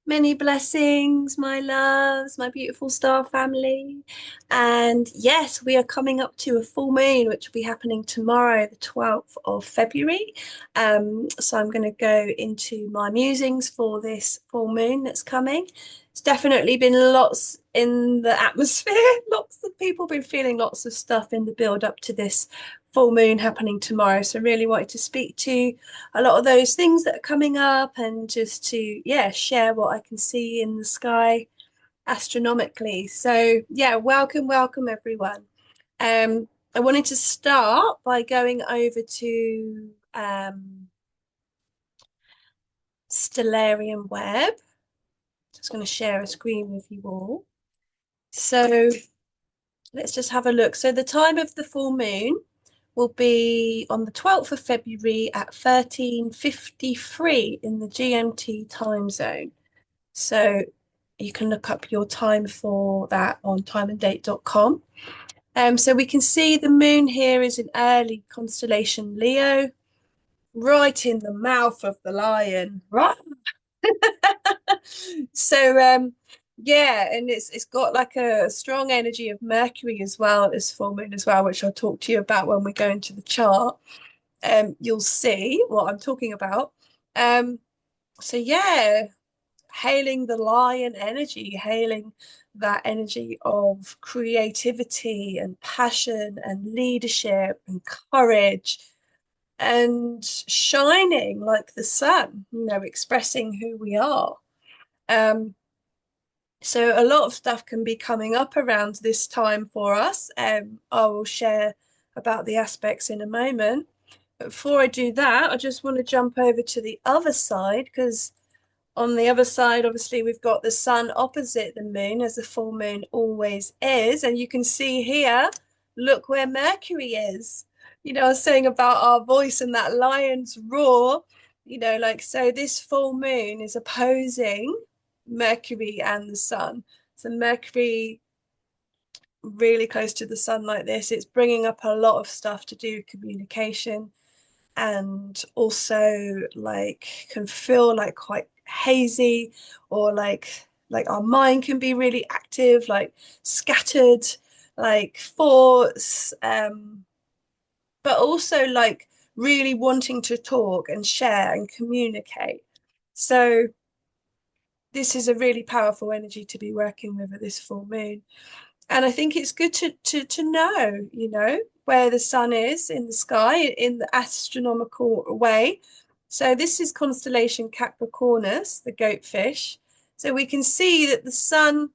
Many blessings, my loves, my beautiful star family. And yes, we are coming up to a full moon, which will be happening tomorrow, the 12th of February. So I'm going to go into my musings for this full moon that's coming. It's definitely been lots in the atmosphere. Lots of people been feeling lots of stuff in the build up to this full moon happening tomorrow. So really wanted to speak to a lot of those things that are coming up and just to, yeah, share what I can see in the sky astronomically. So, yeah, welcome everyone. I wanted to start by going over to Stellarium Web. Just going to share a screen with you all. So let's just have a look. So the time of the full moon will be on the 12th of February at 13:53 in the GMT time zone. So you can look up your time for that on timeanddate.com. So we can see the moon here is in early constellation Leo, right in the mouth of the lion. Right. So yeah, and it's got like a strong energy of Mercury as well, this full moon as well, which I'll talk to you about when we go into the chart. You'll see what I'm talking about. Um, so yeah, hailing the lion energy, hailing that energy of creativity and passion and leadership and courage and shining like the sun, expressing who we are. Um, so a lot of stuff can be coming up around this time for us. I will share about the aspects in a moment. But before I do that, I just want to jump over to the other side because on the other side, obviously, we've got the sun opposite the moon, as the full moon always is. And you can see here, look where Mercury is. I was saying about our voice and that lion's roar, like, so this full moon is opposing Mercury and the sun. So Mercury really close to the sun like this, it's bringing up a lot of stuff to do with communication and also like can feel like quite hazy or like our mind can be really active, like scattered, like thoughts, but also like really wanting to talk and share and communicate. So this is a really powerful energy to be working with at this full moon. And I think it's good to know, where the sun is in the sky in the astronomical way. So this is constellation Capricornus, the goatfish. So we can see that the sun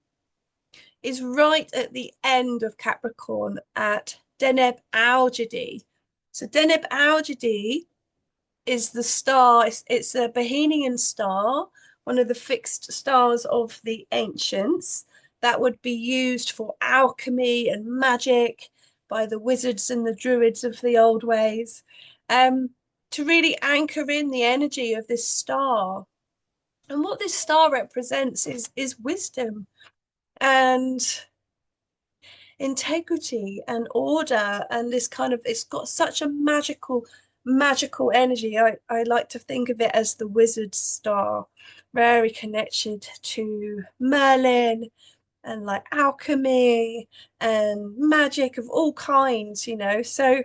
is right at the end of Capricorn at Deneb Algedi. So Deneb Algedi is the star, it's a Behenian star, one of the fixed stars of the ancients that would be used for alchemy and magic by the wizards and the druids of the old ways, um, to really anchor in the energy of this star. And what this star represents is wisdom and integrity and order and this kind of it's got such a magical energy. I like to think of it as the wizard star, very connected to Merlin and like alchemy and magic of all kinds, so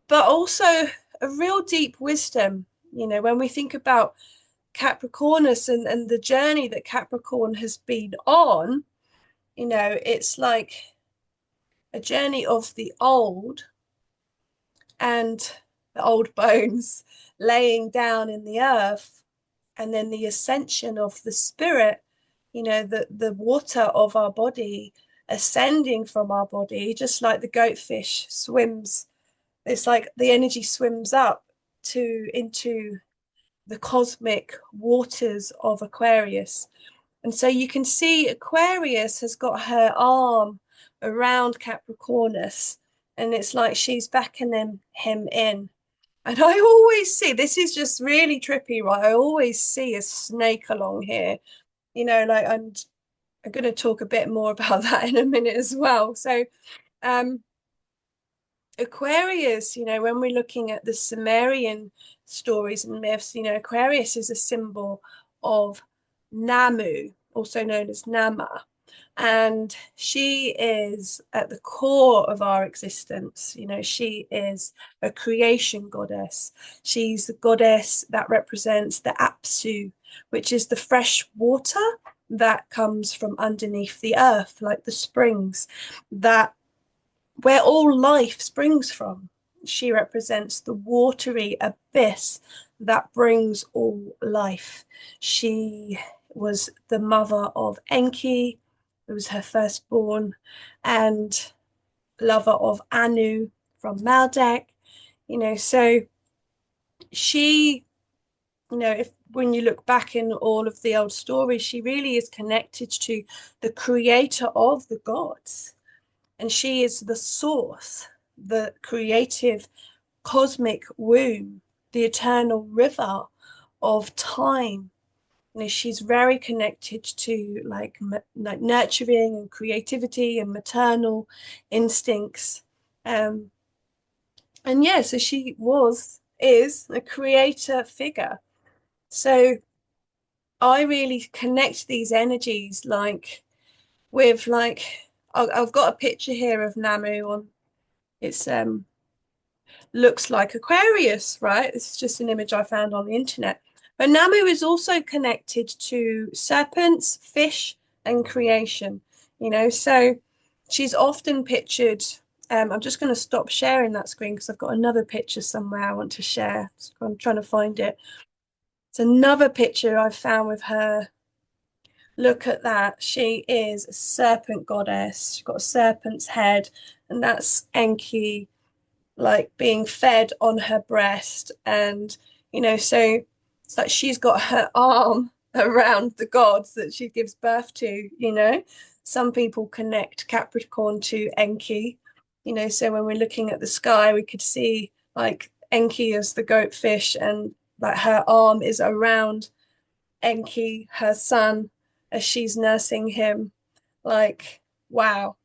but also a real deep wisdom, when we think about Capricornus and the journey that Capricorn has been on, it's like a journey of the old and the old bones laying down in the earth, and then the ascension of the spirit, the water of our body ascending from our body, just like the goatfish swims. It's like the energy swims up to into the cosmic waters of Aquarius. And so you can see Aquarius has got her arm around Capricornus, and it's like she's beckoning him in. And I always see this is just really trippy, right? I always see a snake along here, like I'm going to talk a bit more about that in a minute as well. So, um, Aquarius, when we're looking at the Sumerian stories and myths, Aquarius is a symbol of Nammu, also known as Nama. And she is at the core of our existence. You know, she is a creation goddess. She's the goddess that represents the Apsu, which is the fresh water that comes from underneath the earth, like the springs, that where all life springs from. She represents the watery abyss that brings all life. She was the mother of Enki, who was her firstborn, and lover of Anu from Maldek. You know, so she, you know, if when you look back in all of the old stories, she really is connected to the creator of the gods. And she is the source, the creative cosmic womb, the eternal river of time. You know, she's very connected to like nurturing and creativity and maternal instincts. Um, and yeah, so she is a creator figure. So I really connect these energies like with like I've got a picture here of Nammu on it's looks like Aquarius, right? This is just an image I found on the internet. But Nammu is also connected to serpents, fish, and creation, you know, so she's often pictured. I'm just going to stop sharing that screen because I've got another picture somewhere I want to share. So I'm trying to find it. It's another picture I found with her. Look at that. She is a serpent goddess. She's got a serpent's head, and that's Enki like being fed on her breast. And, you know, so it's like she's got her arm around the gods that she gives birth to, you know. Some people connect Capricorn to Enki, you know, so when we're looking at the sky, we could see like Enki as the goatfish, and like her arm is around Enki, her son, as she's nursing him. Like, wow.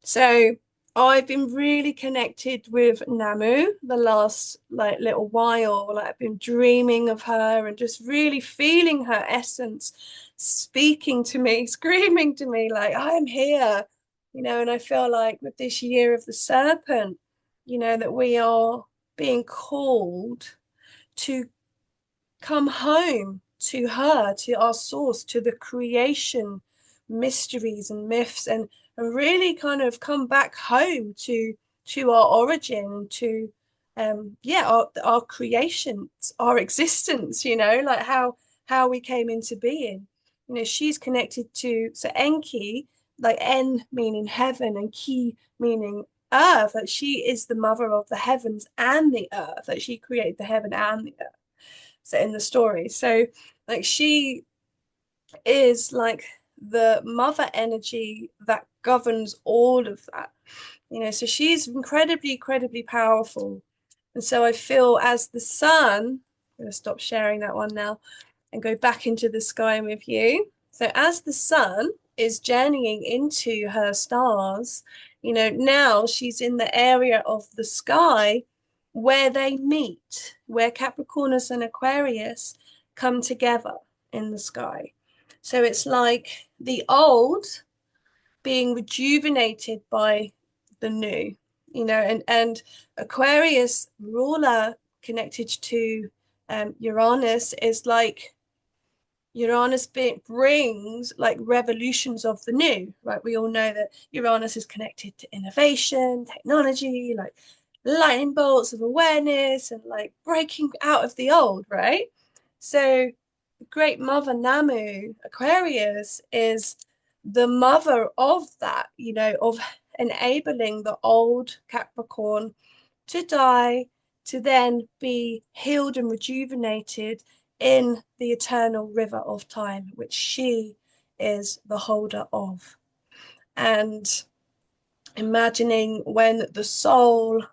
So I've been really connected with Nammu the last like little while. Like I've been dreaming of her and just really feeling her essence speaking to me, screaming to me like I'm here, you know, and I feel like with this year of the serpent, you know, that we are being called to come home to her, to our source, to the creation mysteries and myths, and really kind of come back home to our origin, to yeah, our creations, our existence, you know, like how we came into being. You know, she's connected to so Enki, like En meaning heaven and Ki meaning earth, that she is the mother of the heavens and the earth, that she created the heaven and the earth, so in the story. So like she is like the mother energy that governs all of that, you know, so she's incredibly, incredibly powerful. And so I feel as the sun, I'm going to stop sharing that one now and go back into the sky with you. So as the sun is journeying into her stars, you know, now she's in the area of the sky where they meet, where Capricornus and Aquarius come together in the sky. So it's like the old being rejuvenated by the new, you know, and Aquarius ruler connected to Uranus is like Uranus brings like revolutions of the new, right? We all know that Uranus is connected to innovation, technology, like lightning bolts of awareness and like breaking out of the old, right? So the great mother Nammu, Aquarius, is the mother of that, you know, of enabling the old Capricorn to die, to then be healed and rejuvenated in the eternal river of time, which she is the holder of. And imagining when the soul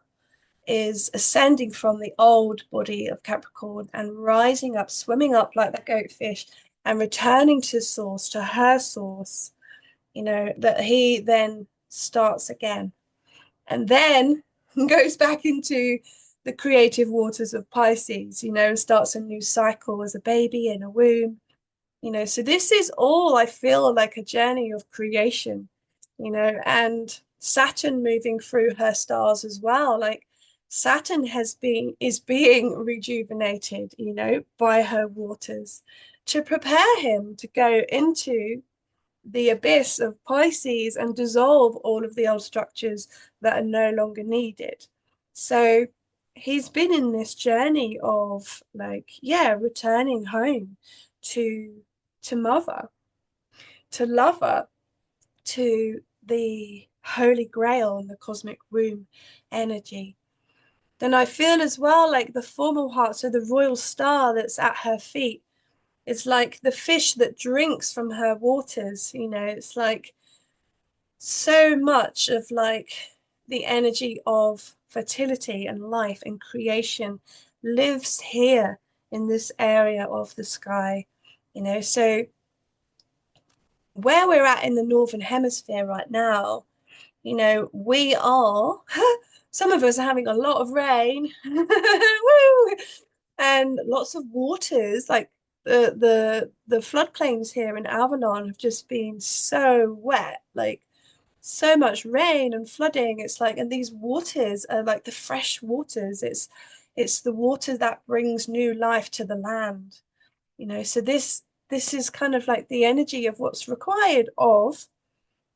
is ascending from the old body of Capricorn and rising up, swimming up like the goatfish, and returning to source, to her source, you know, that he then starts again and then goes back into the creative waters of Pisces, you know, starts a new cycle as a baby in a womb, So this is all I feel like a journey of creation, and Saturn moving through her stars as well. Like Saturn is being rejuvenated, by her waters to prepare him to go into the abyss of Pisces and dissolve all of the old structures that are no longer needed. So he's been in this journey of like, yeah, returning home to mother, to lover, to the holy grail and the cosmic womb energy. Then I feel as well like the formal heart, so the royal star that's at her feet, it's like the fish that drinks from her waters, it's like so much of like the energy of fertility and life and creation lives here in this area of the sky, so where we're at in the northern hemisphere right now, we are some of us are having a lot of rain. Woo! And lots of waters, like the floodplains here in Avalon have just been so wet, like so much rain and flooding. It's like, and these waters are like the fresh waters. It's the water that brings new life to the land, so this is kind of like the energy of what's required of,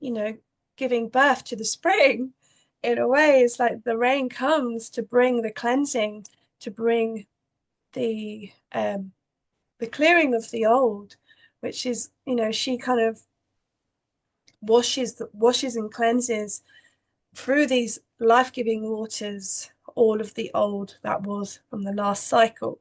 you know, giving birth to the spring. In a way, it's like the rain comes to bring the cleansing, to bring the clearing of the old, which is, she kind of washes and cleanses through these life-giving waters all of the old that was from the last cycle.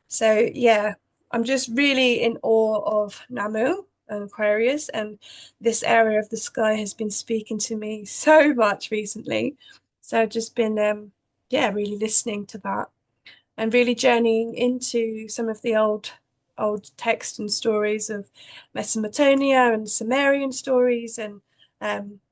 So yeah, I'm just really in awe of Nammu and Aquarius, and this area of the sky has been speaking to me so much recently. So I've just been yeah, really listening to that and really journeying into some of the old text and stories of Mesopotamia and Sumerian stories. And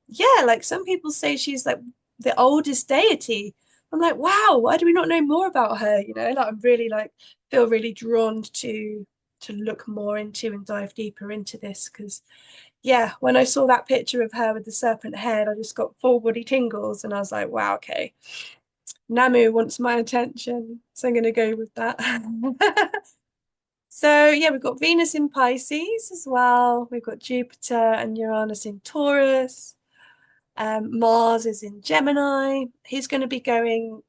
yeah, like some people say she's like the oldest deity. I'm like, wow, why do we not know more about her? Like I'm really like feel really drawn to look more into and dive deeper into this because yeah, when I saw that picture of her with the serpent head, I just got full body tingles and I was like, wow, okay. Nammu wants my attention, so I'm going to go with that. So yeah, we've got Venus in Pisces as well. We've got Jupiter and Uranus in Taurus. Mars is in Gemini. He's going to be going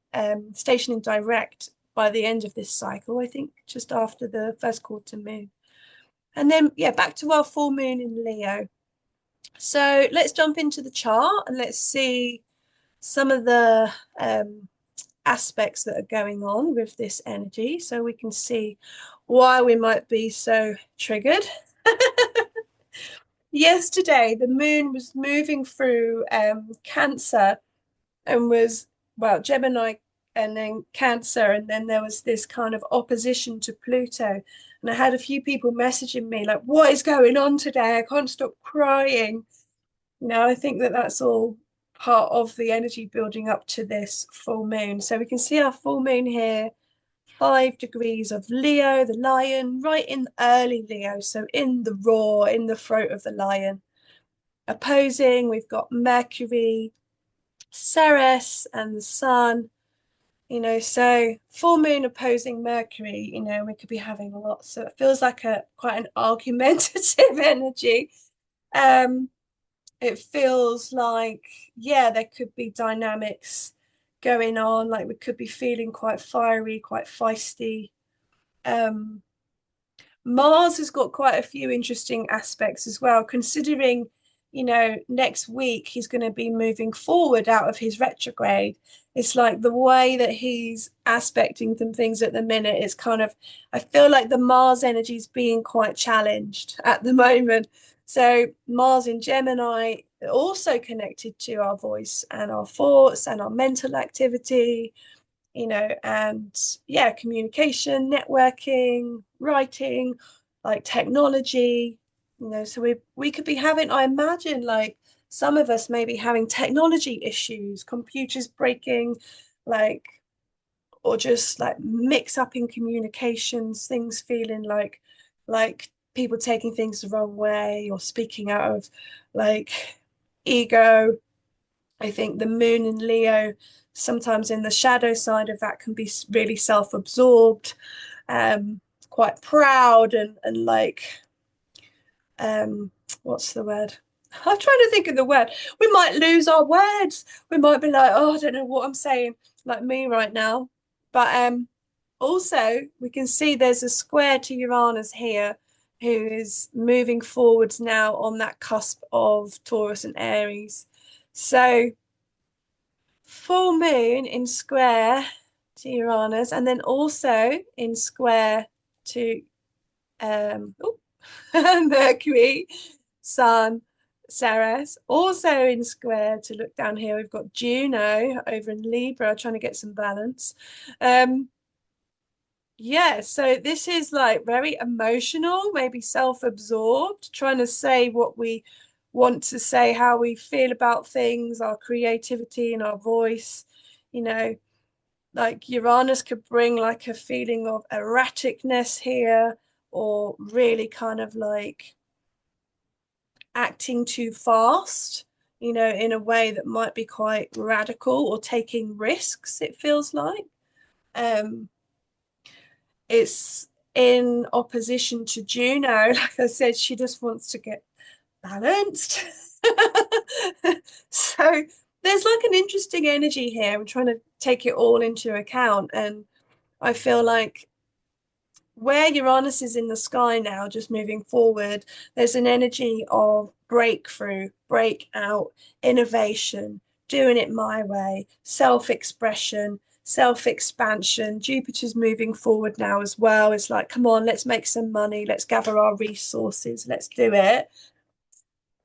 stationing direct by the end of this cycle, I think, just after the first quarter moon. And then yeah, back to our full moon in Leo. So let's jump into the chart and let's see some of the aspects that are going on with this energy so we can see why we might be so triggered. Yesterday, the moon was moving through Cancer and was, well, Gemini and then Cancer, and then there was this kind of opposition to Pluto. And I had a few people messaging me like, what is going on today? I can't stop crying. I think that that's all part of the energy building up to this full moon. So we can see our full moon here, 5 degrees of Leo, the lion, right in early Leo. So in the roar, in the throat of the lion. Opposing, we've got Mercury, Ceres, and the sun. So full moon opposing Mercury, we could be having a lot. So it feels like a quite an argumentative energy. It feels like, yeah, there could be dynamics going on, like we could be feeling quite fiery, quite feisty. Um, Mars has got quite a few interesting aspects as well, considering, next week he's going to be moving forward out of his retrograde. It's like the way that he's aspecting some things at the minute is kind of, I feel like the Mars energy is being quite challenged at the moment. So Mars in Gemini also connected to our voice and our thoughts and our mental activity, and yeah, communication, networking, writing, like technology, so we could be having, I imagine, like some of us may be having technology issues, computers breaking, like, or just like mix up in communications, things feeling like people taking things the wrong way or speaking out of like ego. I think the moon in Leo, sometimes in the shadow side of that, can be really self-absorbed, um, quite proud and like um, what's the word? I'm trying to think of the word. We might lose our words. We might be like, oh, I don't know what I'm saying, like me right now. But also we can see there's a square to Uranus here, who is moving forwards now on that cusp of Taurus and Aries. So full moon in square to Uranus, and then also in square to oh, Mercury, Sun, Ceres. Also in square to look down here, we've got Juno over in Libra, trying to get some balance. Um, yeah, so this is like very emotional, maybe self-absorbed, trying to say what we want to say, how we feel about things, our creativity and our voice. You know, like Uranus could bring like a feeling of erraticness here, or really kind of like acting too fast, you know, in a way that might be quite radical or taking risks, it feels like. Um, it's in opposition to Juno. Like I said, she just wants to get balanced. So there's like an interesting energy here. I'm trying to take it all into account. And I feel like where Uranus is in the sky now, just moving forward, there's an energy of breakthrough, breakout, innovation, doing it my way, self-expression, self-expansion. Jupiter's moving forward now as well. It's like, come on, let's make some money, let's gather our resources, let's do it.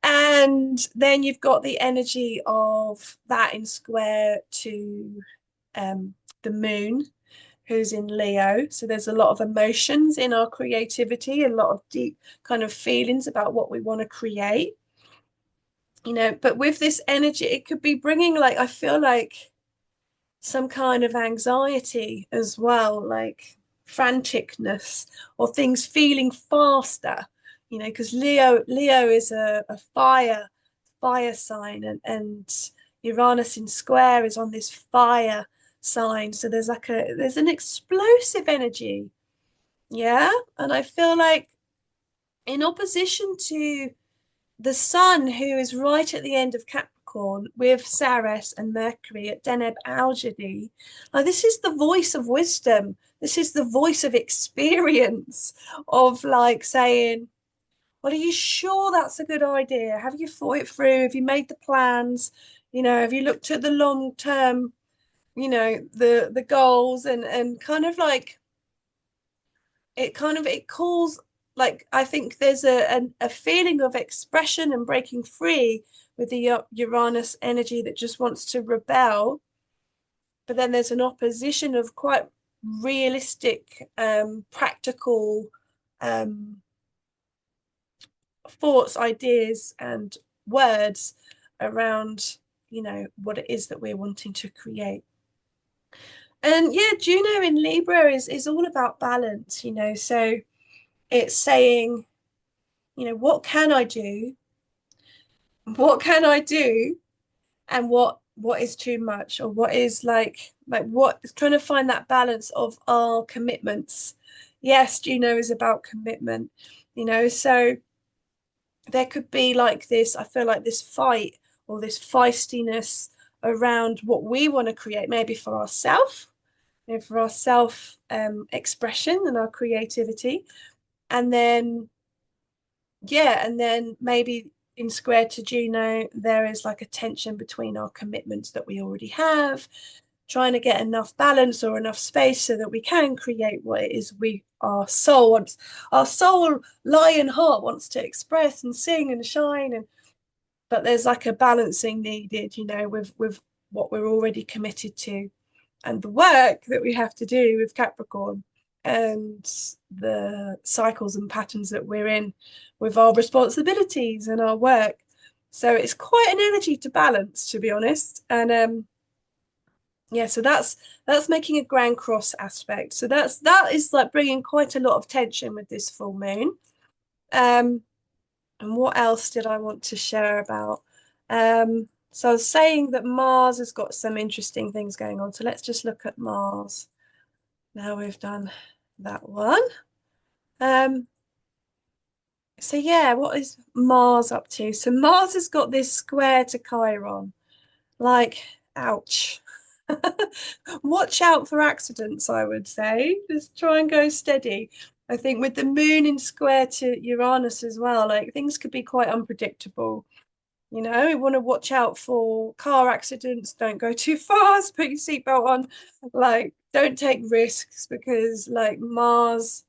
And then you've got the energy of that in square to the moon, who's in Leo. So there's a lot of emotions in our creativity, a lot of deep kind of feelings about what we want to create, you know. But with this energy, it could be bringing, like, I feel like some kind of anxiety as well, like franticness or things feeling faster, you know, because Leo is a fire sign, and Uranus in square is on this fire sign. So there's an explosive energy, yeah. And I feel like in opposition to the sun, who is right at the end of Capricorn with Ceres and Mercury at Deneb Algedi, like this is the voice of wisdom. This is the voice of experience, of like saying, well, are you sure that's a good idea? Have you thought it through? Have you made the plans? You know, have you looked at the long term, you know, the goals, and kind of like it calls, like, I think there's a feeling of expression and breaking free with the Uranus energy that just wants to rebel, but then there's an opposition of quite realistic, practical um, thoughts, ideas, and words around, you know, what it is that we're wanting to create. And yeah, Juno in Libra is all about balance, you know, so it's saying, you know, what can I do? What can I do? And what is too much, or what is like what is trying to find that balance of our commitments. Yes, Juno is about commitment, you know, so there could be like this, I feel like this fight or this feistiness around what we want to create, maybe for ourselves, maybe for our self expression and our creativity. And then yeah, and then maybe in square to Juno, there is like a tension between our commitments that we already have, trying to get enough balance or enough space so that we can create what it is our soul wants, our soul lion heart wants to express and sing and shine. And but there's like a balancing needed, you know, with what we're already committed to and the work that we have to do with Capricorn, and the cycles and patterns that we're in with our responsibilities and our work. So it's quite an energy to balance, to be honest. And yeah, so that's making a grand cross aspect. So that is like bringing quite a lot of tension with this full moon. Um, and what else did I want to share about? So I was saying that Mars has got some interesting things going on. So let's just look at Mars. Now we've done that one. Um, so yeah, what is Mars up to? So Mars has got this square to Chiron. Like, ouch. Watch out for accidents, I would say. Just try and go steady. I think with the moon in square to Uranus as well, like things could be quite unpredictable. You know, you want to watch out for car accidents. Don't go too fast. Put your seatbelt on. Like, don't take risks because, like, Mars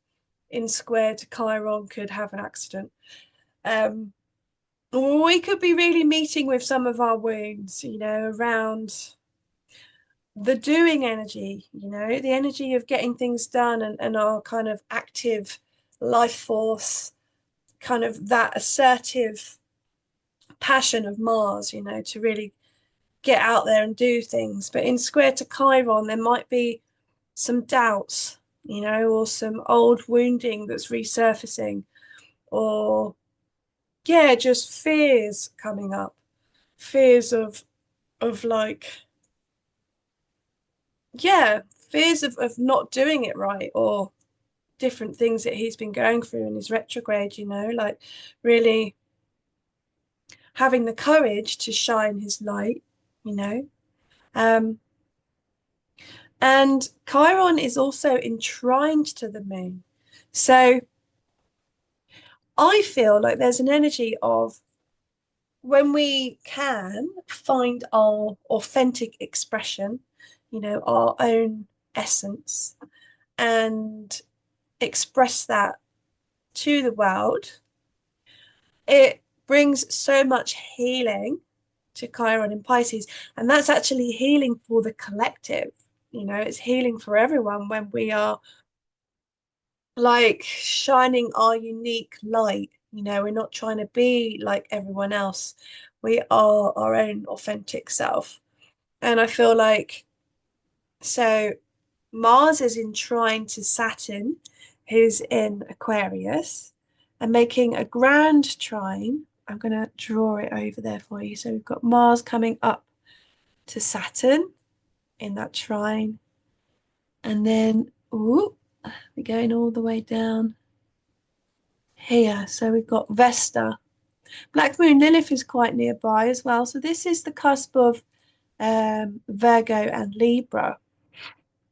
in square to Chiron could have an accident. Um, or we could be really meeting with some of our wounds, you know, around the doing energy, you know, the energy of getting things done and our kind of active life force, kind of that assertive passion of Mars, you know, to really get out there and do things. But in square to Chiron, there might be some doubts, you know, or some old wounding that's resurfacing, or yeah, just fears coming up, fears of like yeah, fears of not doing it right, or different things that he's been going through in his retrograde, you know, like really having the courage to shine his light, you know. Um, and Chiron is also entwined to the moon. So I feel like there's an energy of when we can find our authentic expression, you know, our own essence, and express that to the world, it brings so much healing to Chiron and Pisces. And that's actually healing for the collective. You know, it's healing for everyone when we are like shining our unique light. You know, we're not trying to be like everyone else. We are our own authentic self. And I feel like so Mars is in trine to Saturn, who's in Aquarius, and making a grand trine. I'm going to draw it over there for you. So we've got Mars coming up to Saturn in that trine. And then, ooh, we're going all the way down here. So we've got Vesta. Black Moon Lilith is quite nearby as well. So this is the cusp of Virgo and Libra.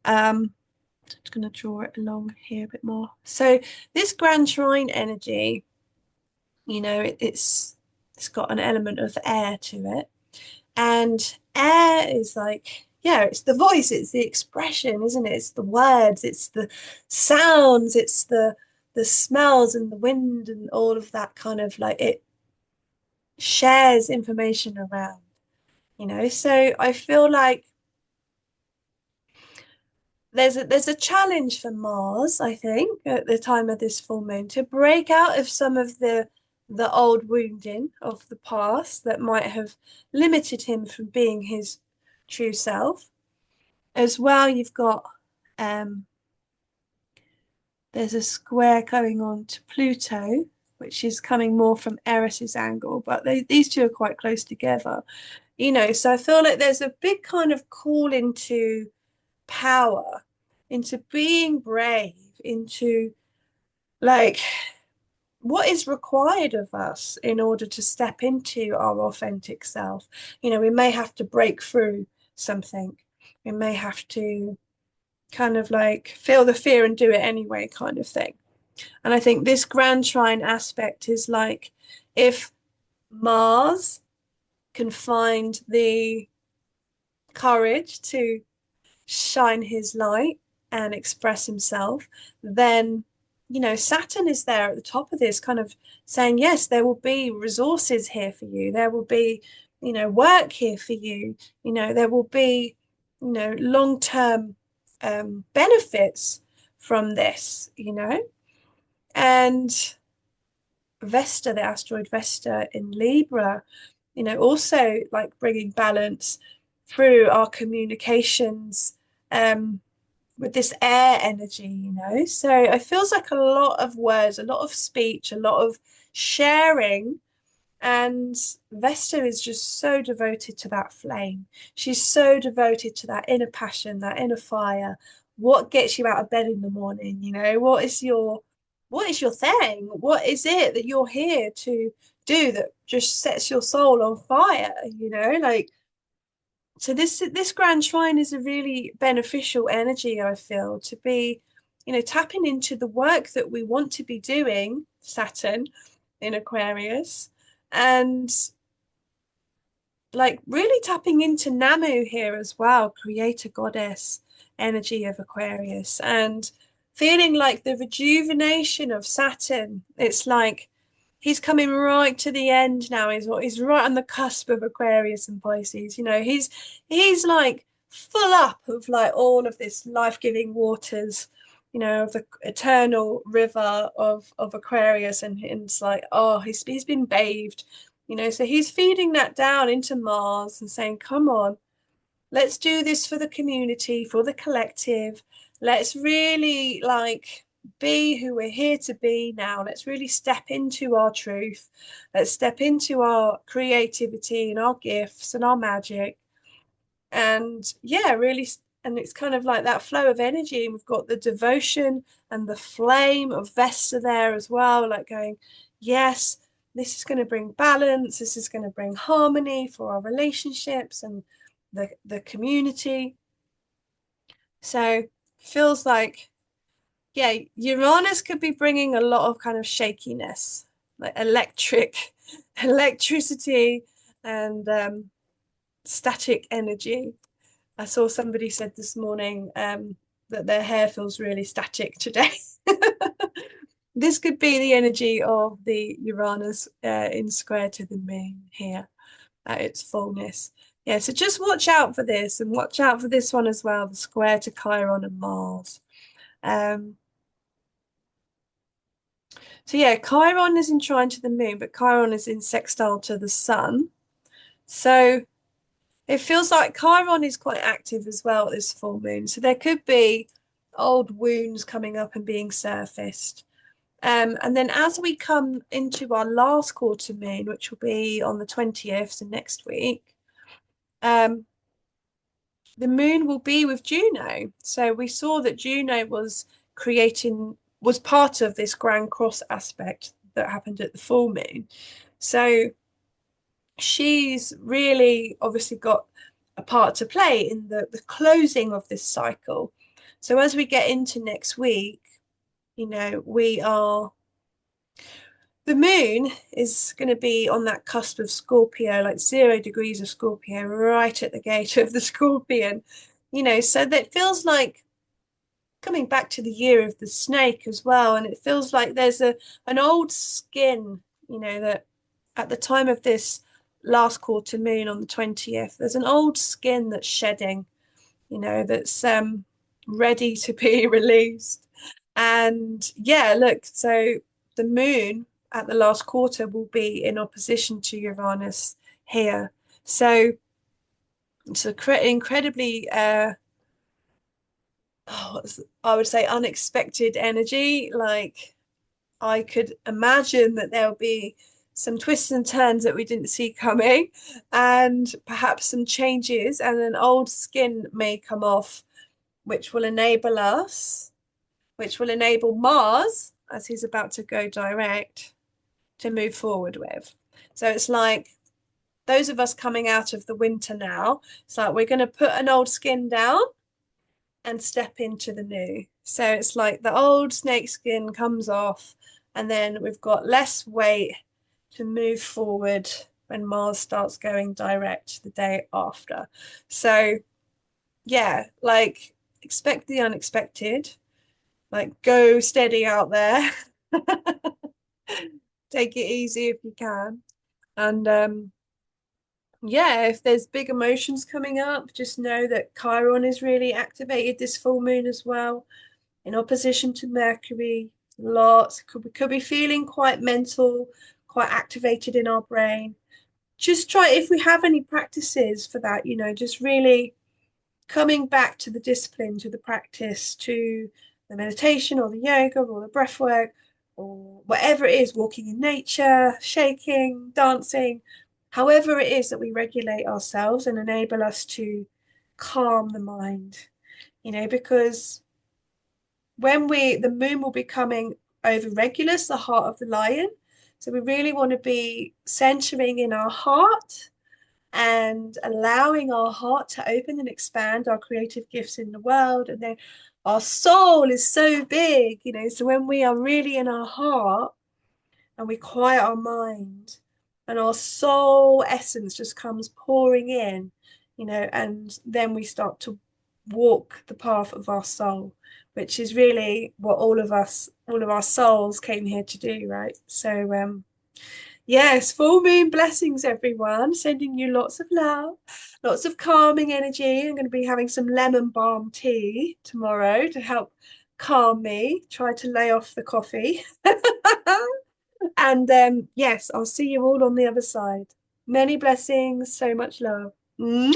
Um, just going to draw it along here a bit more. So this grand trine energy, you know, it's got an element of air to it. And air is like, yeah, it's the voice, it's the expression, isn't it? It's the words, it's the sounds, it's the smells and the wind and all of that kind of like it shares information around, you know. So I feel like there's a challenge for Mars, I think, at the time of this full moon to break out of some of the old wounding of the past that might have limited him from being his true self. As well, you've got um there's a square going on to Pluto, which is coming more from Eris's angle, but these two are quite close together, you know. So I feel like there's a big kind of call into power, into being brave, into like what is required of us in order to step into our authentic self. You know, we may have to break through something. We may have to kind of like feel the fear and do it anyway, kind of thing. And I think this grand trine aspect is like if Mars can find the courage to shine his light and express himself, then, you know, Saturn is there at the top of this, kind of saying, yes, there will be resources here for you. There will be, you know, work here for you. You know, there will be, you know, long-term benefits from this, you know. And Vesta, the asteroid Vesta in Libra, you know, also like bringing balance through our communications, um, with this air energy, you know. So it feels like a lot of words, a lot of speech, a lot of sharing. And Vesta is just so devoted to that flame. She's so devoted to that inner passion, that inner fire. What gets you out of bed in the morning? You know, what is your thing? What is it that you're here to do that just sets your soul on fire? You know, like so this grand trine is a really beneficial energy, I feel, to be, you know, tapping into the work that we want to be doing, Saturn in Aquarius, and like really tapping into Nammu here as well, creator goddess energy of Aquarius, and feeling like the rejuvenation of Saturn. It's like he's coming right to the end now. He's right on the cusp of Aquarius and Pisces. You know, he's like full up of like all of this life-giving waters, you know, of the eternal river of Aquarius, and it's like, oh, he's been bathed, you know, so he's feeding that down into Mars and saying, come on, let's do this for the community, for the collective. Let's really like be who we're here to be now. Let's really step into our truth. Let's step into our creativity and our gifts and our magic. And yeah, really, and it's kind of like that flow of energy. And we've got the devotion and the flame of Vesta there as well, like going, yes, this is going to bring balance. This is going to bring harmony for our relationships and the community. So feels like, yeah, Uranus could be bringing a lot of kind of shakiness, like electricity and static energy. I saw somebody said this morning that their hair feels really static today. This could be the energy of the Uranus in square to the moon here at its fullness. Yeah, so just watch out for this and watch out for this one as well, the square to Chiron and Mars. Um, so yeah, Chiron is in trine to the moon, but Chiron is in sextile to the sun. So it feels like Chiron is quite active as well at this full moon. So there could be old wounds coming up and being surfaced. And then as we come into our last quarter moon, which will be on the 20th, so next week, um, the moon will be with Juno. So we saw that Juno was part of this Grand Cross aspect that happened at the full moon. So she's really obviously got a part to play in the closing of this cycle. So as we get into next week, you know, the moon is going to be on that cusp of Scorpio, like 0 degrees of Scorpio, right at the gate of the Scorpion, you know, so that feels like coming back to the year of the snake as well. And it feels like there's an old skin, you know, that at the time of this last quarter moon on the 20th, there's an old skin that's shedding, you know, that's ready to be released. And yeah, look, so the moon at the last quarter will be in opposition to Uranus here. So it's incredibly I would say unexpected energy. Like I could imagine that there'll be some twists and turns that we didn't see coming, and perhaps some changes, and an old skin may come off, which will enable us, which will enable Mars, as he's about to go direct, to move forward with. So it's like those of us coming out of the winter now, it's like we're going to put an old skin down and step into the new. So it's like the old snake skin comes off, and then we've got less weight to move forward when Mars starts going direct the day after. So yeah, like expect the unexpected, like go steady out there. Take it easy if you can. And yeah, if there's big emotions coming up, just know that Chiron is really activated this full moon as well, in opposition to Mercury. Lots could be feeling quite mental, quite activated in our brain. Just try if we have any practices for that, you know, just really coming back to the discipline, to the practice, to the meditation or the yoga or the breath work or whatever it is, walking in nature, shaking, dancing, however it is that we regulate ourselves and enable us to calm the mind, because when the moon will be coming over Regulus, the heart of the lion. So we really want to be centering in our heart and allowing our heart to open and expand our creative gifts in the world. And then our soul is so big, so when we are really in our heart and we quiet our mind and our soul essence just comes pouring in, and then we start to walk the path of our soul, which is really what all of our souls came here to do, right? So yes, full moon blessings, everyone. Sending you lots of love, lots of calming energy. I'm going to be having some lemon balm tea tomorrow to help calm me, try to lay off the coffee. And yes, I'll see you all on the other side. Many blessings, so much love. Mwah!